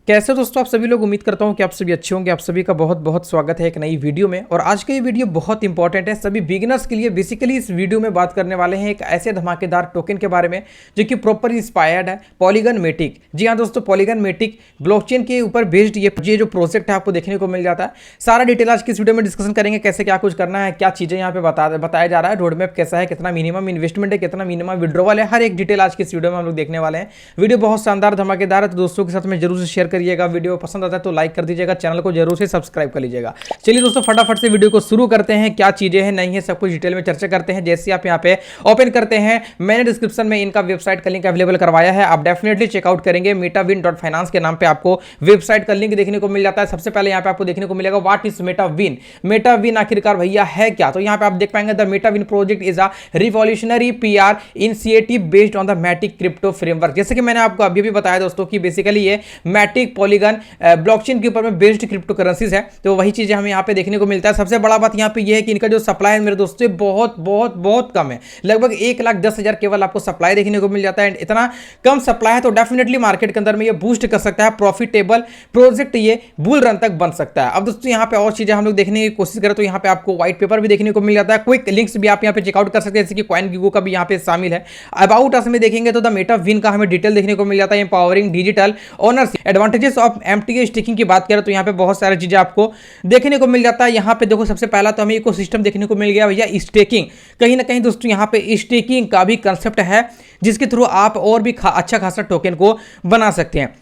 कैसे दोस्तों आप सभी लोग, उम्मीद करता हूं कि आप सभी अच्छे होंगे। आप सभी का बहुत बहुत स्वागत है एक नई वीडियो में। और आज का ये वीडियो बहुत इंपॉर्टेंट है सभी बिगिनर्स के लिए। बेसिकली इस वीडियो में बात करने वाले हैं एक ऐसे धमाकेदार टोकन के बारे में जो कि प्रॉपर इंस्पायर्ड है पॉलीगन मेटिक। जी हाँ दोस्तों, पॉलीगन मेटिक ब्लॉकचेन के ऊपर बेस्ड ये जो प्रोजेक्ट है आपको देखने को मिल जाता है। सारा डिटेल आज की इस वीडियो में डिस्कशन करेंगे, कैसे क्या कुछ करना है, क्या चीजें यहाँ पे बताया जा रहा है, रोड मैप कैसा है, कितना मिनिमम इन्वेस्टमेंट है, कितना मिनिमम विड्रॉवल है, हर एक डिटेल आज की इस वीडियो में हम लोग देखने वाले हैं। वीडियो बहुत शानदार धमाकेदार है, तो दोस्तों के साथ में जरूर से शेयर करिएगा। वीडियो पसंद आता है तो लाइक कर दीजिएगा, चैनल को जरूर से सब्सक्राइब कर लीजिएगा। चलिए दोस्तों फटाफट से वीडियो को शुरू करते हैं। क्या चीजें हैं नहीं है सब कुछ डिटेल में चर्चा करते हैं। जैसे आप यहाँ पे ओपन करते हैं, मैंने डिस्क्रिप्शन में इनका वेबसाइट का लिंक अवेलेबल करवाया है, आप डेफिनेटली चेकआउट करेंगे। metavin.finance के नाम पे आपको वेबसाइट का लिंक देखने को मिल जाता है। सबसे पहले यहाँ पे आपको देखने को मिलेगा व्हाट इज मेटाविन। मेटाविन आखिरकार भैया है क्या, तो यहाँ पे आप देख पाएंगे the Metawin project is a revolutionary PR initiative based on the Matic crypto framework. जैसे कि मैंने आपको अभी भी बताया दोस्तों कि बेसिकली ये मैटिक पॉलीगन ब्लॉकचेन के ऊपर में बेस्ड क्रिप्टो करेंसीज है, तो वही चीजें हमें यहाँ पे देखने को मिलता है। सबसे बड़ा बात यहाँ पे ये है कि इनका जो सप्लाई है मेरे दोस्तों बहुत बहुत बहुत कम है, लगभग 1,10,000 केवल आपको सप्लाई देखने को मिल जाता है। इतना कम सप्लाई है तो डेफिनेटली मार्केट के अंदर में ये बूस्ट कर सकता है, प्रॉफिटेबल प्रोजेक्ट ये बुल रन तक बन सकता है। अब दोस्तों यहाँ पे और चीजें हम लोग देखने की कोशिश करें तो यहाँ पे आपको व्हाइट पेपर भी देखने को मिल जाता है, क्विक लिंक्स भी आप यहाँ पे चेकआउट कर सकते हैं, जैसे कि कॉइन गिगो का भी यहाँ पे शामिल है। अबाउट अस में देखेंगे तो द मेटाविन का हमें डिटेल देखने को मिल जाता है, empowering digital ownership, advantages of MTA staking की बात करें तो यहाँ पे बहुत सारी चीजें आपको देखने को मिल जाता है। यहाँ पे देखो सबसे पहला तो हमें इकोसिस्टम देखने को मिल गया भैया, स्टेकिंग। कहीं ना कहीं दोस्तों यहाँ पे स्टेकिंग का भी कंसेप्ट है जिसके थ्रू आप और भी अच्छा खासा टोकन को बना सकते हैं।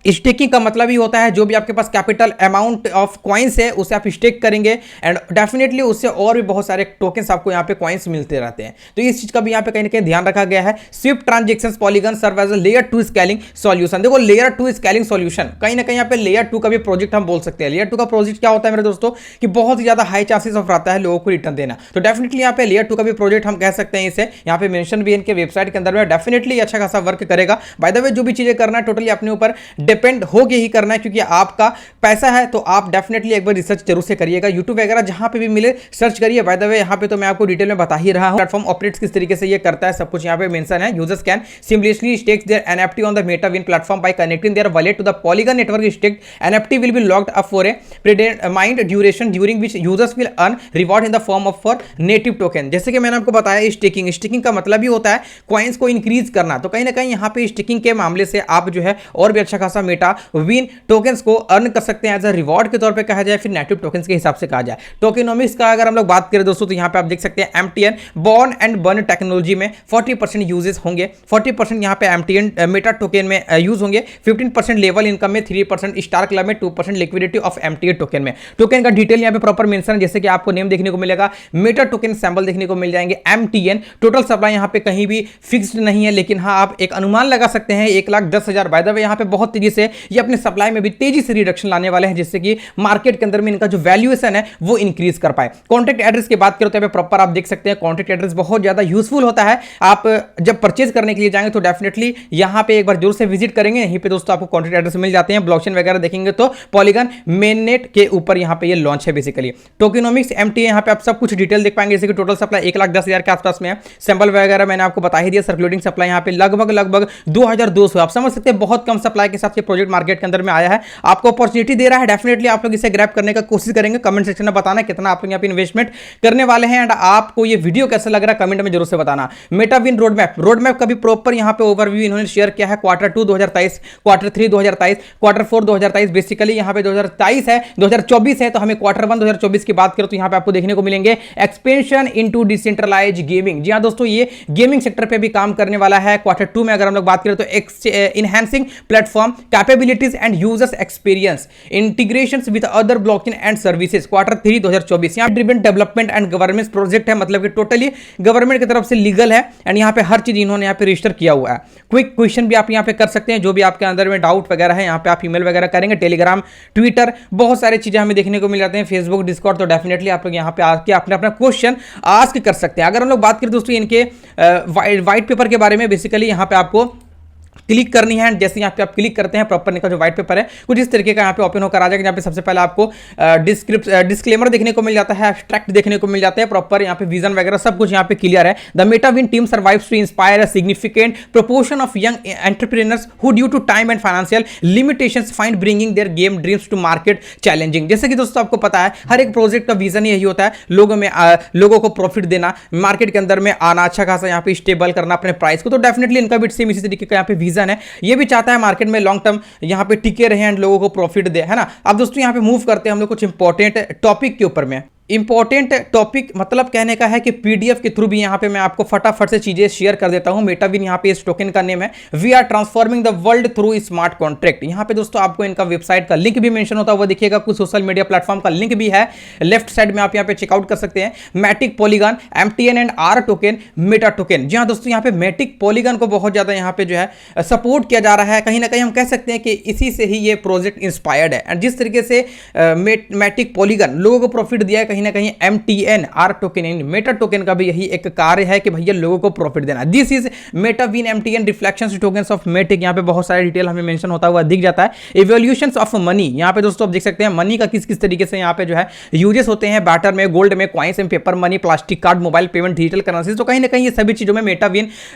स्टेकिंग का मतलब ही होता है जो भी आपके पास कैपिटल अमाउंट ऑफ कॉइन्स है उसे आप स्टेक करेंगे एंड डेफिनेटली उससे और भी बहुत सारे टोकन्स आपको यहाँ पे कॉइन्स मिलते रहते हैं। तो इस चीज का भी यहाँ पे कहीं ना कहीं ध्यान रखा गया है। Swift transactions Polygon serve as a layer 2 scaling solution. देखो लेयर 2 स्केलिंग सॉल्यूशन, कहीं ना कहीं यहाँ पे लेयर 2 का भी प्रोजेक्ट हम बोल सकते हैं। लेयर 2 का प्रोजेक्ट क्या होता है मेरे दोस्तों कि बहुत ही ज्यादा हाई चांसेस ऑफ रहता है लोगों को रिटर्न देना, तो डेफिनेटली यहाँ पे लेयर 2 का भी प्रोजेक्ट हम कह सकते हैं इसे। यहाँ पे मेंशन भी इनके वेबसाइट के अंदर में डेफिनेटली अच्छा खासा वर्क करेगा। बाय द वे जो भी चीजें करना है टोटली अपने ऊपर डिपेंड होगी ही करना है, क्योंकि आपका पैसा है तो आप डेफिनेटली एक बार रिसर्च जरूर से करिएगा। यूट्यूब वगैरह जहां पे भी मिले सर्च करिए। बाय द वे यहां पे तो मैं आपको डिटेल में बता ही रहा हूं प्लेटफॉर्म ऑपरेट्स किस तरीके से ये करता है, सब कुछ यहां पे मेंशन है। Users can simply stake their NFT on the Metawin platform by connecting their wallet to the Polygon network. Staked NFT will be locked up for a predetermined duration during which users will earn reward in the form of for native token. जैसे कि मैंने आपको बताया staking, staking का मतलब ही होता है coins को इंक्रीज करना, तो कहीं ना कहीं यहां पे स्टेकिंग के मामले से आप जो है और भी अच्छा खासा मेटाविन टोकन्स को अर्न कर सकते हैं एज अ रिवॉर्ड के तौर पे कहा जाए, फिर नेटिव टोकन्स के हिसाब से कहा जाए। टोकेनोमिक्स का अगर हम लोग बात करें दोस्तों तो यहां पे आप देख सकते हैं MTN born and burn technology में 40% यूजेस होंगे, 40% यहां पे एमटीएन मेटा टोकन में यूज होंगे, 15% लेवल इनकम में, 3% स्टार क्लब में, 2% लिक्विडिटी ऑफ एमटीए टोकन में। टोकन का डिटेल यहां पे प्रॉपर मेंशन है, जैसे कि आपको नेम देखने को मिलेगा, मेटा टोकन सैंपल देखने को मिल जाएंगे, एमटीएन। टोटल सप्लाई यहां पे कहीं भी फिक्स्ड नहीं है, लेकिन हाँ आप एक अनुमान लगा सकते हैं 1,10,000। बाय द वे यहां पे बहुत तेजी से ये अपने सप्लाई में भी तेजी से रिडक्शन लाने वाले हैं, जिससे कि मार्केट के अंदर में इनका जो वैल्यूएशन है वो इंक्रीज कर पाए। कॉन्टैक्ट एड्रेस की बात करें तो प्रॉपर आप देख सकते हैं कॉन्टैक्ट एड्रेस बहुत ज्यादा यूजफुल होता है। आप जब परचेज करने के लिए जाएंगे तो डेफिनेटली यहां पे एक बार जरूर से विजिट करेंगे, यहीं पे दोस्तों आपको कॉन्टैक्ट एड्रेस मिल जाते हैं। ब्लॉकचेन वगैरह देखेंगे तो पॉलीगन मेननेट के ऊपर यहां पे ये लॉन्च है बेसिकली। टोकेनोमिक्स एमटीए यहां पे आप सब कुछ डिटेल देख पाएंगे, जैसे कि टोटल सप्लाई 1,10,000 के आसपास में है। सैंपल वगैरह मैंने आपको बता ही दिया। सर्कुलेटिंग सप्लाई यहां पे लगभग 2,200, आप समझ सकते हैं बहुत कम सप्लाई के साथ ये प्रोजेक्ट मार्केट के अंदर में आया है, आपको अपॉर्चुनिटी दे रहा है। डेफिनेटली आप लोग इसे ग्रैब करने का कोशिश करेंगे। कमेंट सेक्शन में बताना कितना आप लोग यहाँ पे इन्वेस्टमेंट करने वाले हैं एंड आपको ये वीडियो कैसा लग रहा है कमेंट में जरूर से बताना। मेटाविन रोड मैप का भी प्रॉपर यहाँ पे ओवरव्यू इन्होंने शेयर किया है। क्वार्टर 2 2023, क्वार्टर 3 2023, क्वार्टर 4 2023, बेसिकली यहाँ पे 2023 है, 2024 है, तो हमें क्वार्टर 1 2024 की बात करें तो यहाँ पे आपको देखने को मिलेंगे एक्सपेंशन इनटू डिसेंट्रलाइज्ड गेमिंग। जी हाँ दोस्तों, ये गेमिंग सेक्टर पे भी काम करने वाला है। क्वार्टर 2 में अगर हम लोग बात करें तो enhancing platform capabilities and users experience, integrations with other blockchain and services. Quarter 3 2024 यहाँ driven development and governance project है, मतलब कि टोटली गवर्नमेंट की तरफ से लीगल है एंड यहाँ पे हर चीज इन्होंने यहाँ पे रजिस्टर किया हुआ है। क्विक क्वेश्चन भी आप यहाँ पे कर सकते हैं, जो भी आपके अंदर में डाउट वगैरह है यहाँ पे आप ईमेल वगैरह करेंगे। टेलीग्राम, ट्विटर, बहुत सारी चीजें हमें देखने को मिल जाते हैं, फेसबुक, डिस्कॉर्ड, तो डेफिनेटली आप लोग यहाँ पे आके अपना क्वेश्चन आस्क कर सकते हैं। अगर हम लोग बात करें दोस्तों इनके व्हाइट पेपर के बारे में, बेसिकली यहाँ पे आपको क्लिक करनी है। जैसे यहाँ पे आप क्लिक करते हैं, प्रॉपर का जो व्हाइट पेपर है कुछ इस तरीके का यहाँ पे ओपन होकर आ जाएगा। यहाँ पे सबसे पहले आपको डिस्क्लेमर देखने को मिल जाता है, एब्स्ट्रैक्ट देखने को मिल जाता है, प्रॉपर यहाँ पे विजन वगैरह सब कुछ यहाँ पे क्लियर है। The Metawin team survives to inspire a significant proportion of young entrepreneurs who due to time and financial limitations find bringing their game dreams to market challenging. जैसे कि दोस्तों आपको पता है हर एक प्रोजेक्ट का विजन यही होता है, लोगों को प्रॉफिट देना, मार्केट के अंदर में आना, अच्छा खासा यहाँ पे स्टेबल करना अपने प्राइस को। तो डेफिनेटली इनका भी सेम इसी तरीके का यहाँ पे विजन है। ये भी चाहता है मार्केट में लॉन्ग टर्म यहाँ पे टिके रहे एंड लोगों को प्रॉफिट दे, है ना। अब दोस्तों यहाँ पे मूव करते हैं हम लोग कुछ इंपॉर्टेंट टॉपिक के ऊपर में। इंपॉर्टेंट टॉपिक मतलब कहने का है कि पीडीएफ के थ्रू भी यहाँ पे मैं आपको फटाफट से चीजें शेयर कर देता हूँ। मेटाविन यहाँ पे इस टोकन का नेम है। We are transforming the world through smart contract. यहाँ पे दोस्तों आपको इनका वेबसाइट का लिंक भी मेंशन होता हुआ दिखेगा, कुछ सोशल मीडिया प्लेटफॉर्म का लिंक भी है लेफ्ट साइड में, आप यहाँ पे चेकआउट कर सकते हैं। Matic Polygon, MTN and R token, meta token. जी हाँ दोस्तों, यहाँ पे मैटिक पॉलीगन को बहुत ज्यादा यहाँ पे जो है सपोर्ट किया जा रहा है। कहीं ना कहीं हम कह सकते हैं कि इसी से ही ये प्रोजेक्ट इंस्पायर्ड है। एंड जिस तरीके से मैटिक पॉलीगन लोगों को प्रॉफिट दिया है, कहीं ना कहीं MTN are token meta token का भी यही एक कार्य है कि भैया लोगों को प्रॉफिट देना। This is Metawin MTN reflections tokens of Matic. यहाँ पे बहुत सारे डिटेल हमें मेंशन होता हुआ दिख जाता है। इवोल्यूशंस ऑफ मनी, यहाँ पे दोस्तों आप देख सकते हैं मनी का किस किस तरीके से यहाँ पे जो है यूजेस होते हैं, बैटर में, गोल्ड में, कॉइंस में, paper money, plastic card, mobile payment, digital currencies. तो कहीं ना कहीं ये सभी चीजों में मेटाविन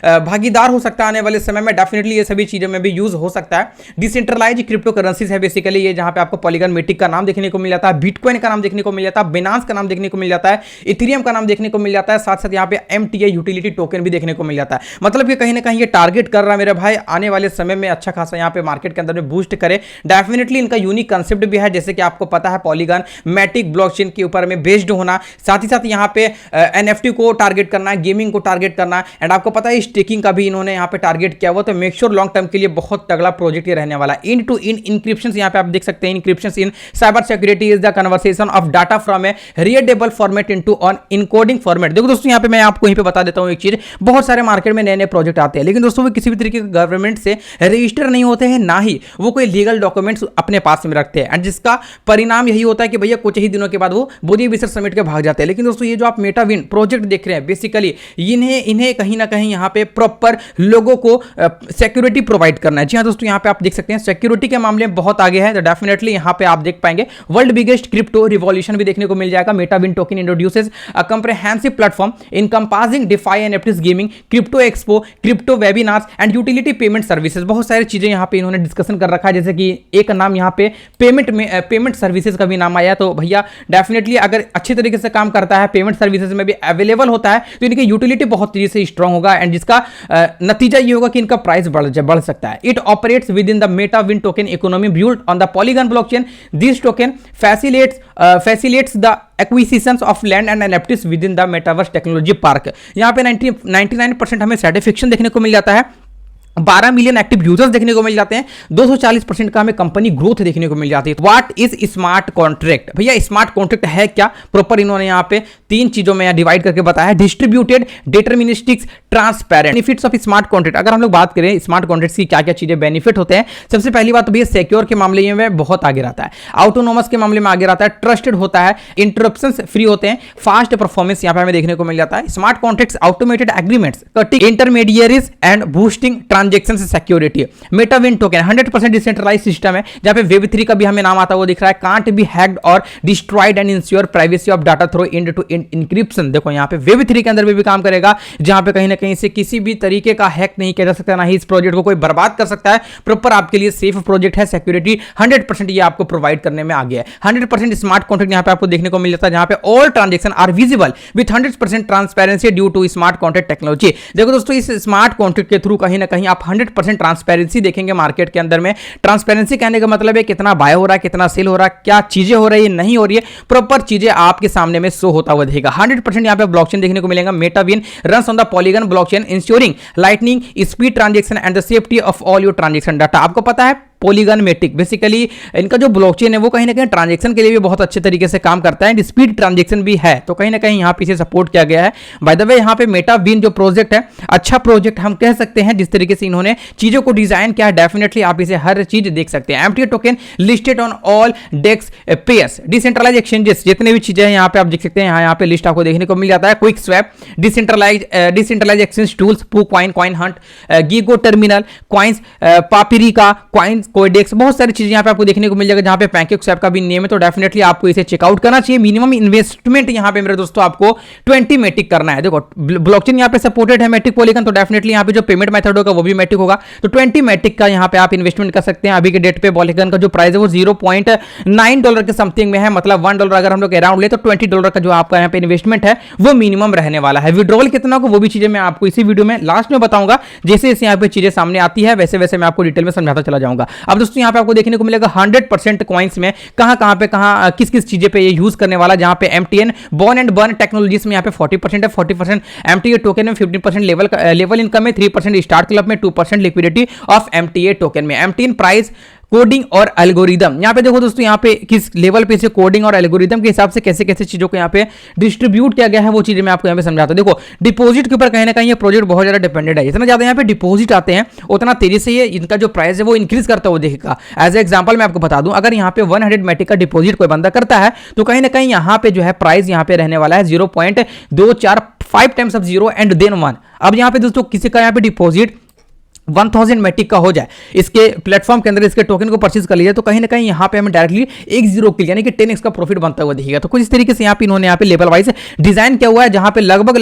भागीदार हो सकता है आने वाले समय में। डेफिनेटली ये सभी चीजों में भी यूज हो सकता है। डिसेंट्रलाइज क्रिप्टो करेंसीज है बेसिकली ये, जहां पे आपको पॉलीगन मेटिक का नाम देखने को मिल जाता है, बिटकॉइन का नाम देखने को मिल जाता है, बिनांस का नाम देखने को मिल जाता है, इथेरियम का नाम देखने को मिल जाता है, साथ साथ यहाँ पे एमटीए यूटिलिटी टोकन भी देखने को मिल जाता है। मतलब कि कहीं ना कहीं ये टारगेट कर रहा है मेरे भाई आने वाले समय में अच्छा खासा यहाँ पे मार्केट के अंदर में बूस्ट करे। डेफिनेटली इनका यूनिक कंसेप्ट भी है, जैसे कि आपको पता है पॉलीगन मैटिक ब्लॉकचेन के ऊपर में बेस्ड होना, साथ ही साथ यहाँ पे एनएफटी को टारगेट करना है, गेमिंग को टारगेट करना है, एंड आपको पता है स्टेकिंग का भी इन्होंने यहाँ पे टारगेट किया हुआ। तो मेक श्योर लॉन्ग टर्म के लिए बहुत तगड़ा प्रोजेक्ट ये रहने वाला है। इन टू इन इंक्रिप्शन यहाँ पे आप देख सकते हैं, encryption in cyber security is the conversation of data from a readable format into on encoding format. देखो दोस्तों यहाँ पे मैं आपको यहीं पे बता देता हूँ एक चीज, बहुत सारे मार्केट में नए नए प्रोजेक्ट आते हैं, लेकिन दोस्तों वो किसी भी तरीके के गवर्नमेंट से रजिस्टर नहीं होते हैं, ना ही वो कोई लीगल डॉक्यूमेंट्स अपने पास में रखते हैं। एंड जिसका परिणाम यही होता है कि भैया कुछ ही दिनों के बाद वो बोधी बिसर समेट के भाग जाते हैं। लेकिन दोस्तों ये जो आप मेटाविन प्रोजेक्ट देख रहे हैं, बेसिकली इन्हें कहीं ना कहीं यहाँ पे प्रॉपर लोगों को सिक्योरिटी प्रोवाइड करना है। जी हाँ दोस्तों, यहाँ पे आप देख सकते हैं सिक्योरिटी के मामले में बहुत आगे है। तो डेफिनेटली यहाँ पे आप देख पाएंगे वर्ल्ड बिगेस्ट क्रिप्टो रिवॉल्यूशन भी देखने को मिल जाएगा। Metawin token introduces a comprehensive platform encompassing DeFi and NFTs gaming, crypto expo, crypto webinars and utility payment services। बहुत सारी चीजें यहाँ पे इन्होंने डिस्कशन कर रखा है, जैसे कि एक नाम यहाँ पे पेमेंट सर्विसेज का भी नाम आया। तो भैया डेफिनेटली अगर अच्छे तरीके से काम करता है, पेमेंट सर्विसेज में भी अवेलेबल होता है, तो इनकी यूटिलिटी बहुत तेजी से स्ट्रांग होगा। एंड जिसका नतीजा ये होगा कि इनका प्राइस बढ़ सकता है। It operates within the Metawin token economy built on the Polygon blockchain. This token facilitates the acquisitions of land and NFTs within the metaverse technology park। यहाँ पे 99% हमें सर्टिफिकेशन देखने को मिल जाता है, 12 मिलियन एक्टिव यूजर्स देखने को मिल जाते हैं, 240% का हमें कंपनी ग्रोथ देखने को मिल जाती है। What is smart contract? भैया स्मार्ट कॉन्ट्रैक्ट है क्या? प्रॉपर इन्होंने यहाँ पे 3 चीजों में डिवाइड करके बताया। Distributed, deterministic, transparent. Benefits of smart contract, अगर हम लोग बात करें स्मार्ट कॉन्ट्रैक्ट की क्या क्या चीजें बेनिफिट होते हैं, सबसे पहली बात तो भैया सिक्योर के मामले में बहुत आगे रहता है, ऑटोनोमस के मामले में आगे रहता है, ट्रस्टेड होता है, इंटरप्शंस फ्री होते हैं, फास्ट परफॉर्मेंस यहाँ पे हमें देखने को मिल जाता है। Smart contracts, automated agreements, cutting intermediaries and boosting transaction security. Metawin token 100% decentralize system है, जहां पे वेब3 का भी हमें नाम आता हुआ दिख रहा है। कांट बी हैक्ड और destroyed and ensure privacy of data through end to end encryption. देखो यहाँ पे वेब3 के अंदर भी काम करेगा, जहां पे कहीं ना कहीं से किसी भी तरीके का हैक नहीं किया जा सकता, ना ही इस प्रोजेक्ट को कोई बर्बाद कर सकता है। प्रॉपर आपके लिए सेफ प्रोजेक्ट है, सिक्योरिटी 100% ये आपको प्रोवाइड करने में आ गया है। 100% स्मार्ट कॉन्ट्रैक्ट यहाँ पे आपको देखने को मिल जाता है, जहां पे all transaction are visible with 100% transparency due to smart contract technology. देखो दोस्तों, इस स्मार्ट कॉन्ट्रैक्ट के थ्रू कहीं ना कहीं आप 100% ट्रांसपेरेंसी देखेंगे मार्केट के अंदर में। ट्रांसपेरेंसी कहने का मतलब है कितना बाय हो रहा है, कितना सेल हो रहा है, क्या चीजें हो रही है, नहीं हो रही है, प्रॉपर चीजें आपके सामने में शो होता हुआ दिखेगा। 100% यहाँ पे ब्लॉकचेन देखने को मिलेगा। Metawin runs on the Polygon blockchain ensuring lightning speed transaction and the safety of all your transaction data. आपको पता है पॉलीगन मेटिक। बेसिकली इनका जो ब्लॉकचेन है वो कहीं ना कहीं ट्रांजेक्शन के लिए भी बहुत अच्छे तरीके से काम करता है, स्पीड ट्रांजेक्शन भी है, तो कहीं ना कहीं यहाँ पे इसे सपोर्ट किया गया है। बाय द वे यहाँ पे मेटाबीन जो प्रोजेक्ट है अच्छा प्रोजेक्ट हम कह सकते हैं, जिस तरीके से इन्होंने चीजों को डिजाइन किया है, डेफिनेटली आप इसे हर चीज देख सकते हैं। MTA token listed on all DEX pairs, decentralize exchanges, जितने भी चीजें हैं यहाँ पे आप देख सकते हैं, यहाँ पे लिस्ट आपको देखने को मिल जाता है। Quick swap, decentralize exchange tools, Poo coin, coin hunt, Gecko terminal, coins, Paprika, coins, Codex, बहुत सारी चीजें यहाँ पे आपको देखने को मिल जाएगा, जहाँ पे पैनकेक स्वैप का भी नेम है। तो डेफिनेटली आपको इसे चेकआउट करना चाहिए। मिनिमम इन्वेस्टमेंट यहाँ पे मेरे दोस्तों आपको 20 मेटिक करना है। देखो ब्लॉकचेन यहाँ पे सपोर्टेड है मेटिक पॉलीगन, तो डेफिनेटली यहाँ पे जो पेमेंट मेथड होगा वो भी मेटिक होगा, तो 20 मेटिक का यहाँ पे आप इन्वेस्टमेंट कर सकते हैं। अभी के डेट पे पॉलीगन का जो प्राइस है वो $0.9 के समथिंग में है, मतलब $1 अगर हम लोग अराउंड ले तो $20 का जो आपका यहाँ पे इन्वेस्टमेंट है वो मिनिमम रहने वाला है। विड्रॉल कितना को वो भी चीजें मैं आपको इसी वीडियो में लास्ट में बताऊंगा। जैसे जैसे यहाँ पे चीजें सामने आती है वैसे वैसे मैं आपको डिटेल में समझाता चला जाऊंगा। अब दोस्तों यहाँ पे आपको देखने को मिलेगा 100% कॉइन्स में कहां पे किस किस चीजें पे ये यूज करने वाला, जहां पे MTN born and burn technologies में यहाँ पे 40% है, 40% एमटीए टोकन में, 15% लेवल इनकम में, 3% स्टार्ट क्लब में, 2% लिक्विडिटी ऑफ एमटीए टोकन में। एमटीएन प्राइस, कोडिंग और एल्गोरिदम, यहाँ पे देखो दोस्तों यहाँ पे किस लेवल पे से कोडिंग और एल्गोरिदम के हिसाब से कैसे कैसे चीजों को यहाँ पे डिस्ट्रीब्यूट किया गया है वो चीजें मैं आपको यहाँ पे समझाता हूँ। देखो डिपॉजिट के ऊपर कहीं ना कहीं ये प्रोजेक्ट बहुत ज्यादा डिपेंडेंट है, जितना ज्यादा यहाँ पे डिपॉजिट आते हैं उतना तेजी से ये इनका जो प्राइस है वो इंक्रीज करता हुआ दिखेगा। एज एग्जाम्पल मैं आपको बता दूं, अगर यहाँ पे 100 मेटिक का डिपॉजिट कोई बंदा करता है तो कहीं ना कहीं यहाँ पे जो है प्राइस यहाँ पे रहने वाला है 0.245 टाइम्स ऑफ 0 एंड देन 1। अब यहाँ पे दोस्तों किसी का यहाँ पे डिपॉजिट 1000 मेटिक का हो जाए इसके प्लेटफॉर्म के अंदर, इसके टोकन को परचेज कर लिया, तो कहीं ना कहीं यहाँ पे हमें डायरेक्टली 1 के यानी कि 10x का प्रॉफिट बनता हुआ दिखेगा। तो कुछ इस तरीके से यहाँ पे इन्होंने यहाँ पे लेवल वाइज डिजाइन किया हुआ है, जहां पे लगभग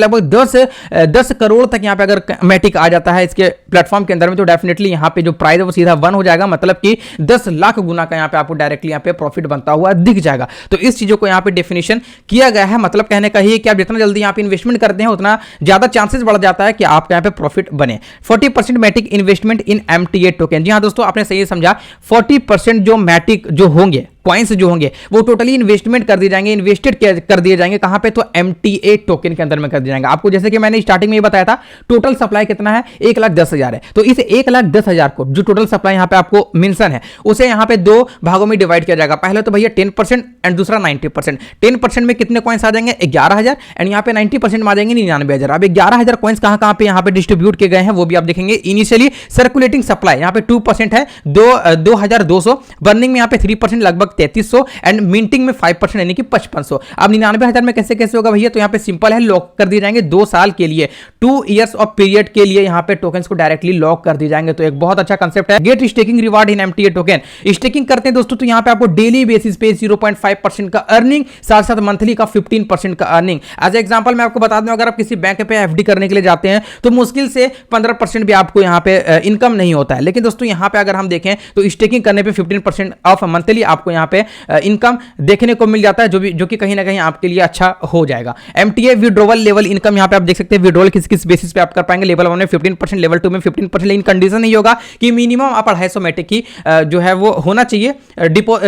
10 करोड़ तक यहाँ पे अगर मेटिक आ जाता है इसके प्लेटफॉर्म के अंदर में, तो डेफिनेटली यहाँ पे जो प्राइस है वो सीधा 1 हो जाएगा, मतलब कि 10 लाख गुना का यहाँ पे आपको डायरेक्टली यहाँ पे प्रॉफिट बनता हुआ दिख जाएगा। तो इस चीजों को यहाँ पे डेफिनेशन किया गया है, मतलब कहने का ही कि आप जितना जल्दी यहाँ पे इन्वेस्टमेंट करते हैं उतना ज्यादा चांसेस बढ़ जाता है कि आपके यहाँ पे प्रॉफिट बने। 40% Matic investment in MTA token, जी हाँ दोस्तों आपने सही समझा, 40% जो मैटिक जो होंगे कॉइन्स जो होंगे वो टोटली इन्वेस्टमेंट कर दिए जाएंगे, इन्वेस्टेड कर दिए जाएंगे कहां पे, तो एमटीए टोकन के अंदर में कर दिए जाएंगे। आपको जैसे कि मैंने स्टार्टिंग में ये बताया था टोटल सप्लाई कितना है, 1,10,000 है, तो इस 1,10,000 को जो टोटल सप्लाई यहां पे आपको मेंशन है उसे यहां पे 2 भागों में डिवाइड किया जाएगा। पहले तो भैया 10% एंड दूसरा 90%। 10% में कितने कॉइन्स आ जाएंगे, 11,000, एंड यहाँ पे 90% में आ जाएंगे 99,000। अब 11,000 कॉइन्स कहां पे यहाँ पे डिस्ट्रीब्यूट किए गए हैं वो भी आप देखेंगे। इनिशियली सर्कुलेटिंग सप्लाई यहाँ पे 2% है, 2,200, बर्निंग में यहाँ पे 3% लगभग 3,300, एंड मिंटिंग में 5% यानी कि 5,500। अब 99,000 में कैसे कैसे होगा भैया, तो यहाँ पे सिंपल है, लॉक कर दिए जाएंगे 2 साल के लिए, 2 इयर्स ऑफ पीरियड के लिए यहाँ पे टोकन्स को डायरेक्टली लॉक कर दिए जाएंगे। तो एक बहुत अच्छा कंसेप्ट है। Get staking reward in MTA token, staking करते हैं दोस्तों तो यहाँ पे आपको डेली बेसिस पे 0.5% का अर्निंग, साथ साथ मंथली का 15% का अर्निंग। एज एग्जांपल मैं आपको बता दूं, अगर आप किसी बैंक पे एफडी करने के लिए जाते हैं तो मुश्किल से 15% भी आपको यहाँ पे इनकम नहीं होता है, लेकिन दोस्तों यहाँ पे अगर हम देखें तो स्टेकिंग करने पे 15% ऑफ मंथली आपको यहाँ पे इनकम देखने को मिल जाता है, जो कि कहीं ना कहीं आपके लिए अच्छा हो जाएगा। एमटीए विड्रॉवल लेवल इनकम यहाँ पे आप देख सकते हैं, विड्रॉवल किस किस बेसिस पे आप कर पाएंगे। लेवल 1 में 15%, लेवल 2 में 15%, लेकिन कंडीशन नहीं होगा कि मिनिमम आप 250 मेटिक की जो है वो होना चाहिए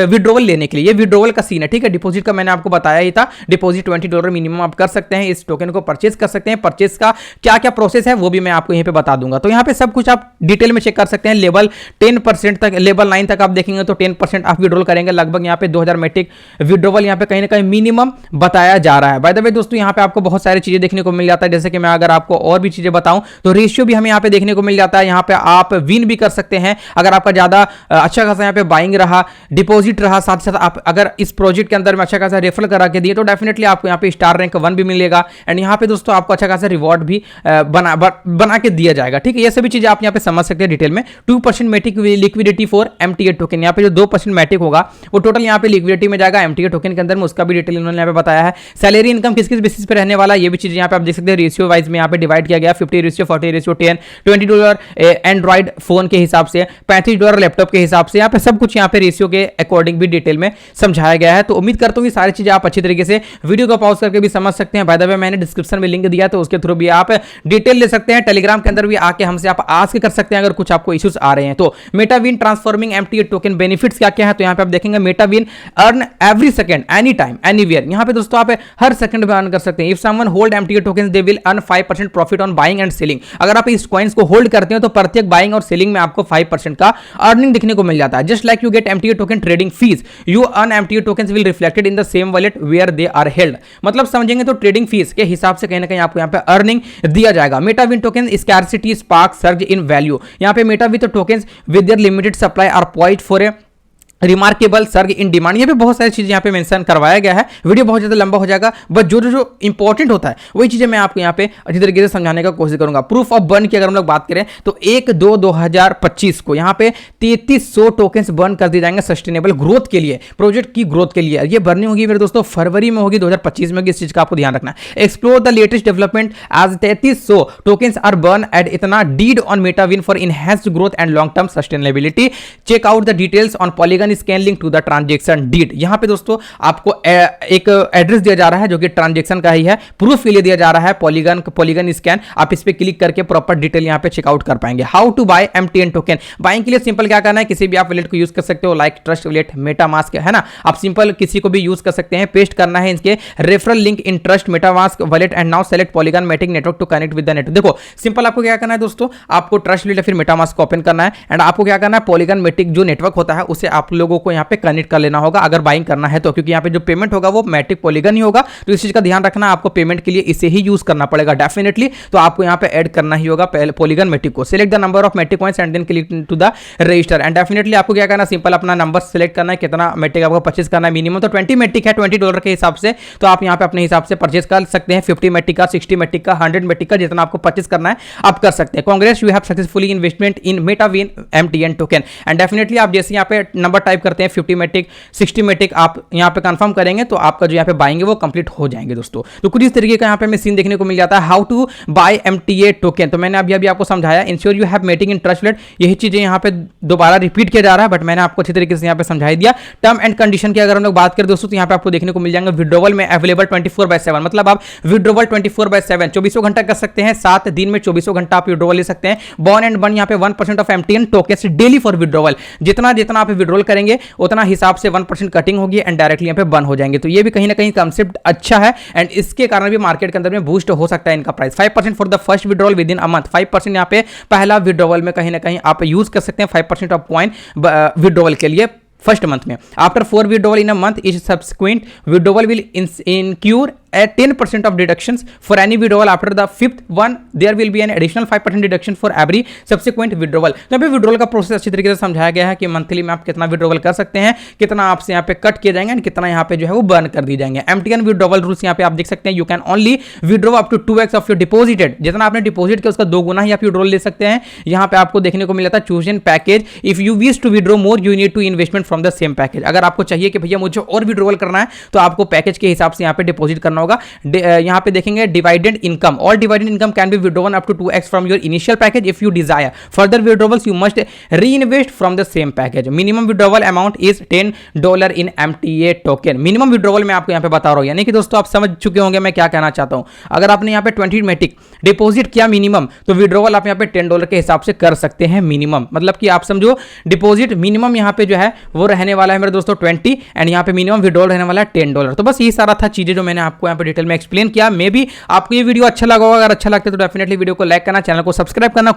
विड्रॉवल लेने के लिए। ये विड्रॉवल का सीन है, ठीक है। डिपॉजिट का मैंने आपको बताया ही था, डिपॉजिट $20 मिनिमम आप कर सकते हैं, इस टोकन को परचेज कर सकते हैं। परचेज का क्या क्या प्रोसेस है वो भी मैं आपको यहीं पे बता दूंगा, तो यहाँ पे सब कुछ आप डिटेल में चेक कर सकते हैं। लेवल 10% तक, लेवल 9 तक आप देखेंगे तो 10% आप विड्रॉल करेंगे, लगभग यहाँ पे 2,000 मेटिक विड्रॉवल यहाँ पे कहीं ना कहीं मिनिमम बताया जा रहा है। बाय द वे दोस्तों यहाँ पे आपको बहुत सारी चीजें देखने को मिल जाता है, जैसे कि मैं अगर आपको और भी चीजें बताऊं तो रेशियो भी हमें यहाँ पे देखने को मिल जाता है। यहाँ पे आप विन भी कर सकते हैं अगर आपका ज्यादा अच्छा खासा यहाँ पे बाइंग रहा, डिपॉजिट रहा, साथ साथ आप अगर इस प्रोजेक्ट के अंदर में अच्छा खासा रेफर करा के दिए तो डेफिनेटली आपको यहाँ पे स्टार रैंक 1 भी मिलेगा, एंड यहाँ पे दोस्तों आपको अच्छा खासा रिवॉर्ड भी बना के दिया जाएगा, ठीक है। ये सभी चीजें आप यहाँ पे समझ सकते हैं डिटेल में। 2% matic liquidity for MTA token, यहाँ पे जो 2% मेटिक होगा वो टोटल यहाँ पे लिक्विडिटी में जाएगा एमटीए टोकन के अंदर में, उसका भी डिटेल इन्होंने यहाँ पे बताया है। सैलरी इनकम किस किस बेसिस पे रहने वाला, ये भी चीज यहाँ पे आप देख सकते हैं। रेशियो वाइज में यहाँ पे डिवाइड किया गया, 50:40:10, $20 एंड्रॉइड फोन के हिसाब से, $35 लैपटॉप के हिसाब से, यहाँ पे सब कुछ यहाँ पे रेशियो के अकॉर्डिंग भी डिटेल में समझाया गया है। तो उम्मीद करता हूँ ये सारी चीजें आप अच्छी तरीके से वीडियो को पॉज करके भी समझ सकते हैं। बाय द वे मैंने डिस्क्रिप्शन में लिंक दिया तो उसके थ्रू भी आप डिटेल ले सकते हैं। टेलीग्राम के अंदर भी आके हमसे आप आस्क कर सकते हैं अगर कुछ आपको इश्यूज आ रहे हैं तो। Metawin transforming MTA token benefits क्या क्या है, तो यहाँ पे आप देखेंगे Metawin earn every second any time anywhere. यहां पे दोस्तों आप हर सेकंड में अर्न कर सकते हैं। If someone hold MTA tokens they will earn 5% profit on buying and selling. अगर आप इस कॉइन्स को होल्ड करते हो तो प्रत्येक बाइंग और सेलिंग में आपको 5% का अर्निंग देखने को मिल जाता है। Just like you get MTA token trading fees, you earn MTA tokens will reflected in the same wallet where they are held. मतलब समझेंगे तो ट्रेडिंग फीस के हिसाब से कहीं ना कहीं आपको यहां पे अर्निंग दिया जाएगा। Metawin token scarcity spark surge in value. यहां पे Metawin tokens with their limited supply are point for a remarkable surge in demand. ये भी बहुत सारी चीजें यहाँ पे मेंशन करवाया गया है। वीडियो बहुत ज्यादा लंबा हो जाएगा, बट जो जो इंपॉर्टेंट होता है वही चीजें मैं आपको यहाँ पे अच्छी तरीके से समझाने का कोशिश करूंगा। प्रूफ ऑफ बर्न की अगर हम लोग बात करें तो 1/2/2025 को यहाँ पे 3300 टोकन्स बर्न कर दिए जाएंगे सस्टेनेबल ग्रोथ के लिए, प्रोजेक्ट की ग्रोथ के लिए। ये बर्निंग होगी मेरे दोस्तों फरवरी में होगी, 2025 में होगी। इस चीज का आपको ध्यान रखना है। Explore the latest development as 3300 tokens are burn at इतना deed on Metawin for enhanced growth and long term sustainability. Check out the details on Polygon scan link to the transaction deed. यहां पे दोस्तों आपको एक address दिया जा रहा है जो कि ट्रांजैक्शन का ही है, प्रूफ के लिए दिया जा रहा है पॉलीगन स्कैन। आप इस पे क्लिक करके प्रॉपर डिटेल यहां पे चेकआउट कर पाएंगे। How to buy MTN token. Buying के लिए सिंपल क्या करना है, किसी भी आप वॉलेट को यूज कर सकते हो, लाइक ट्रस्ट वॉलेट, मेटामास्क है ना। आप सिंपल किसी को भी यूज कर सकते हैं। पेस्ट करना है इसके referral link in Trust MetaMask wallet and now select Polygon Matic network to connect with the network. देखो सिंपल आपको क्या करना है दोस्तों, आपको ट्रस्ट वॉलेट या फिर मेटामास्क को ओपन करना है एंड आपको क्या करना है, पॉलीगन मैटिक जो नेटवर्क होता है उसे आप लोगों को यहां पे कनेक्ट कर लेना होगा अगर बाइंग करना है तो, क्योंकि यहाँ पे जो पेमेंट होगा वो मैट्रिक पॉलीगन ही होगा। तो इस चीज का ध्यान रखना, आपको पेमेंट के लिए इसे ही यूज करना पड़ेगा डेफिनेटली। तो आपको यहाँ पे ऐड करना ही होगा पॉलीगन मैट्रिक को। Select the number of Matic points and then click to the register and definitely आपको क्या करना है, सिंपल अपना नंबर सिलेक्ट करना है, कितना मैट्रिक आपको परचेज करना है। मिनिमम तो 20 मैट्रिक है $20 के हिसाब से, तो आप यहाँ पे अपने हिसाब से परचेज कर सकते हैं। 50 मैट्रिक का, 60 मैट्रिक का, 100 मैट्रिक का, जितना आपको परचेज करना है आप कर सकते हैं। Congrats, you have successfully investment in Metawin MTN token and definitely आप जैसे यहाँ पे नंबर टाइप करते हैं 50 मैट्रिक 60 मैट्रिक आप यहाँ पे कंफर्म करेंगे तो आपका जो यहाँ पे बाइंग है वो कंप्लीट हो जाएंगे दोस्तों। तो कुछ इस तरीके का यहाँ पे हमें सीन देखने को मिल जाता है। How to buy MTA token, तो मैंने अभी आपको समझाया। Ensure you have meeting in Trust wallet, यही चीजें यहाँ पे दोबारा रिपीट किया जा रहा है, बट मैंने आपको अच्छी तरीके से यहाँ पे समझाई दिया। टर्म एंड कंडीशन की अगर हम लोग बात करें दोस्तों तो यहाँ पे आपको देखने को मिल जाएंगे विड्रॉवल में अवेलेबल 24/7, मतलब आप विड्रॉवल 24/7 24 घंटा कर सकते हैं। 7 दिन में 24 घंटा आप विड्रॉवल ले सकते हैं। बॉर्न एंड बर्न यहाँ पे 1% of MTN tokens daily for withdrawal. जितना आप विड्रॉल करेंगे उतना हिसाब से 1% कटिंग होगी एंड डायरेक्टली यहाँ पे बर्न हो जाएंगे। तो ये भी कहीं ना कहीं कंसेप्ट अच्छा है एंड इसके कारण भी मार्केट के अंदर में बूस्ट हो सकता है इनका price. 5% for the first withdrawal with in a month, 5% यहाँ पे पहला विड्रॉवल में कहीं ना कहीं आप यूज कर सकते हैं 5% ऑफ कॉइन विड्रॉवल के लिए फर्स्ट मंथ में। After 4 withdrawal in a month is subsequent withdrawal will incur at 10% of deductions for any withdrawal after the 5th one there will be an additional 5% deduction for every subsequent withdrawal। तो यहाँ पे withdrawal का process अच्छी तरीके से समझाया गया है कि मंथली में आप कितना विड्रॉवल कर सकते हैं, कितना आपसे यहाँ पे कट किए जाएंगे एंड कितना यहाँ पे जो है वो बर्न कर दी जाएंगे। एमटीएन विड्रॉवल रूल्स यहाँ पे आप देख सकते हैं। You can only withdraw up to 2x of your deposited, जितना आपने डिपोजिट किया उसका 2 गुना ही आप विड्रॉल ले सकते हैं। यहाँ पे आपको देखने को मिल जाता है choose in package, if you wish to withdraw more you need to investment from the same package. अगर आपको चाहिए कि भैया मुझे और विड्रॉवल करना है तो आपको पैकेज के हिसाब से यहाँ पे डिपोजिट करना होगा। यहाँ पे देखेंगे divided income, all divided income can be withdrawn up to 2x from your initial package if you desire further withdrawals you must reinvest from the same package. Minimum withdrawal amount is $10 in MTA token. Minimum withdrawal मैं आपको यहाँ पे बता रहा हूँ, यानी कि दोस्तों आप समझ चुके होंगे मैं क्या कहना चाहता हूँ। अगर आपने यहाँ पे 20 मैट्रिक डिपोजिट किया मिनिमम, तो विड्रॉवल आप यहाँ पे $10 के हिसाब से कर सकते हैं मिनिमम। मतलब कि आप समझो डिपोजिट मिनिमम यहाँ पे जो है वो रहने वाला है मेरे दोस्तों 20 एंड यहाँ पे मिनिमम विड्रॉल रहने वाला है $10। तो बस यही सारा था चीजें जो मैंने आपको यहाँ पे डिटेल में एक्सप्लेन किया। मे भी आपको ये वीडियो अच्छा लगा होगा, अगर अच्छा लगता है तो डेफिनेटली वीडियो को लाइक करना, चैनल को सब्सक्राइब करना।